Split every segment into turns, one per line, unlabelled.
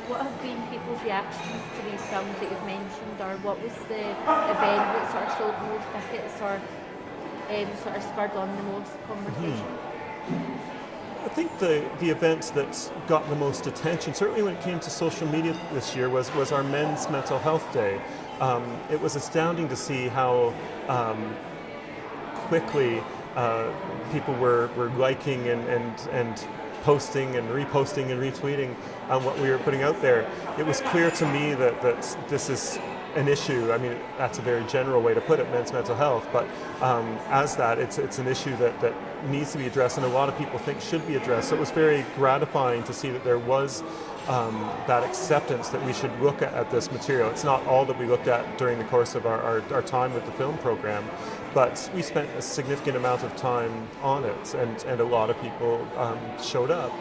what have been people's reactions to these films that you've mentioned, or what was the event that sort of sold the most tickets, or sort of spurred on the most conversation?
I think the event that got the most attention, certainly when it came to social media this year, was our Men's Mental Health Day. It was astounding to see how quickly people were liking and posting and reposting and retweeting on what we were putting out there. It was clear to me that this is an issue. I mean, that's a very general way to put it, men's mental health, but as that, it's an issue that needs to be addressed and a lot of people think should be addressed. So it was very gratifying to see that there was that acceptance that we should look at this material. It's not all that we looked at during the course of our time with the film program, but we spent a significant amount of time on it, and a lot of people showed up.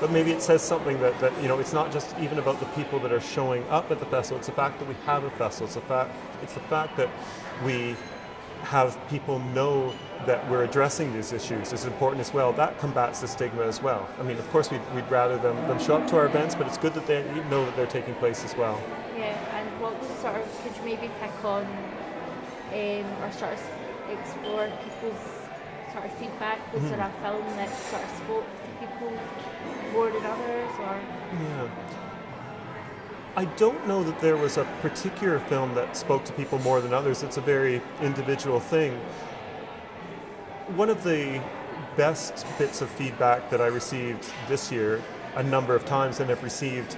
But maybe it says something that it's not just even about the people that are showing up at the festival. It's the fact that we have a festival. It's the fact that we have people know that we're addressing these issues is important as well. That combats the stigma as well. I mean, of course, we'd rather them show up to our events, but it's good that they know that they're taking place as well.
Yeah, and what was could you maybe pick on or sort of explore people's sort of feedback? Was there a film that sort of spoke to people more than others, or?
Yeah. I don't know that there was a particular film that spoke to people more than others. It's a very individual thing. One of the best bits of feedback that I received this year, a number of times, and have received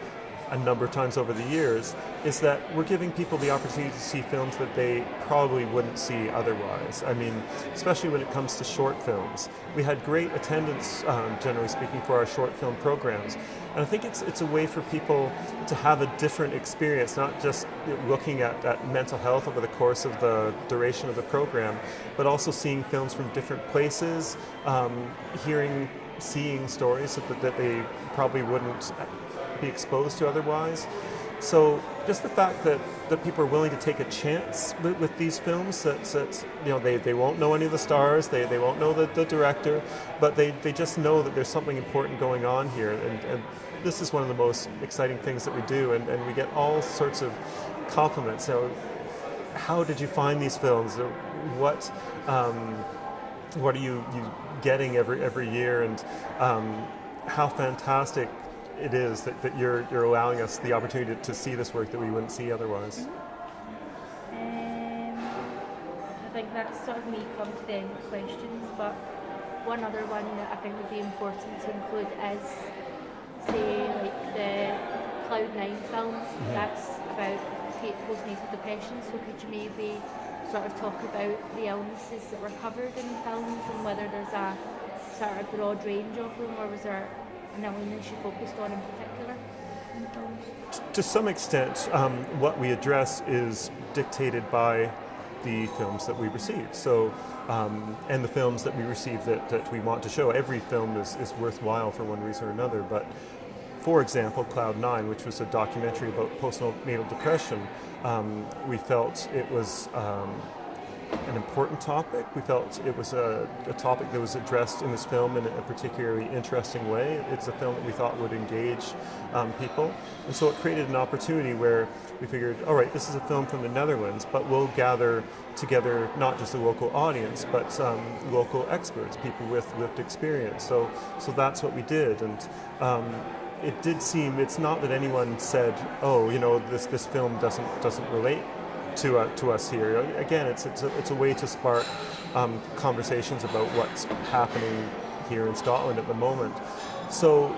a number of times over the years, is that we're giving people the opportunity to see films that they probably wouldn't see otherwise. I mean, especially when it comes to short films. We had great attendance, generally speaking, for our short film programs. And I think it's a way for people to have a different experience, not just looking at mental health over the course of the duration of the program, but also seeing films from different places, seeing stories that they probably wouldn't be exposed to otherwise. So just the fact that people are willing to take a chance with these films, that they won't know any of the stars, they won't know the director, but they just know that there's something important going on here, and this is one of the most exciting things that we do, and we get all sorts of compliments. So how did you find these films? What are you getting every year, and how fantastic it is that you're allowing us the opportunity to see this work that we wouldn't see otherwise.
I think that's sort of me come to the end of questions, but one other one that I think would be important to include is, say, like the Cloud9 film. That's about postnatal depression, so could you maybe sort of talk about the illnesses that were covered in the films and whether there's a sort of broad range of them, or was there an illness you focused on in particular in the films?
To some extent, what we address is dictated by the films that we receive. So, and the films that we receive that we want to show. Every film is worthwhile for one reason or another, but for example, Cloud9, which was a documentary about postnatal depression, we felt it was an important topic. We felt it was a topic that was addressed in this film in a particularly interesting way. It's a film that we thought would engage people. And so it created an opportunity where we figured, all right, this is a film from the Netherlands, but we'll gather together not just a local audience, but local experts, people with lived experience. So that's what we did. And it did seem, it's not that anyone said, oh, this film doesn't relate to us here. Again, it's a way to spark conversations about what's happening here in Scotland at the moment. So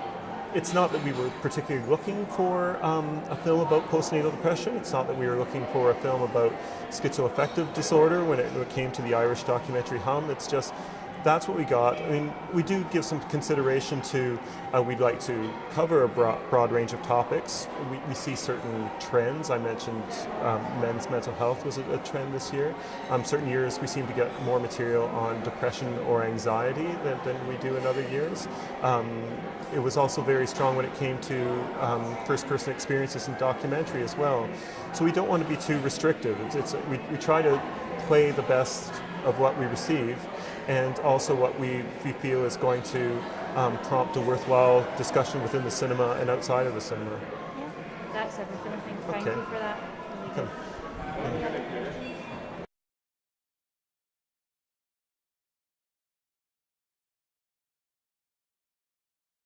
it's not that we were particularly looking for a film about postnatal depression. It's not that we were looking for a film about schizoaffective disorder when it came to the Irish documentary Hum. It's just that's what we got. I mean, we do give some consideration to, we'd like to cover a broad range of topics. We see certain trends. I mentioned men's mental health was a trend this year. Certain years we seem to get more material on depression or anxiety than we do in other years. It was also very strong when it came to first-person experiences in documentary as well. So we don't want to be too restrictive. We try to play the best of what we receive, and also what we feel is going to prompt a worthwhile discussion within the cinema and outside of the cinema.
Yeah. that's everything. I think. Thank
Okay.
you for that. Really
Come.
good.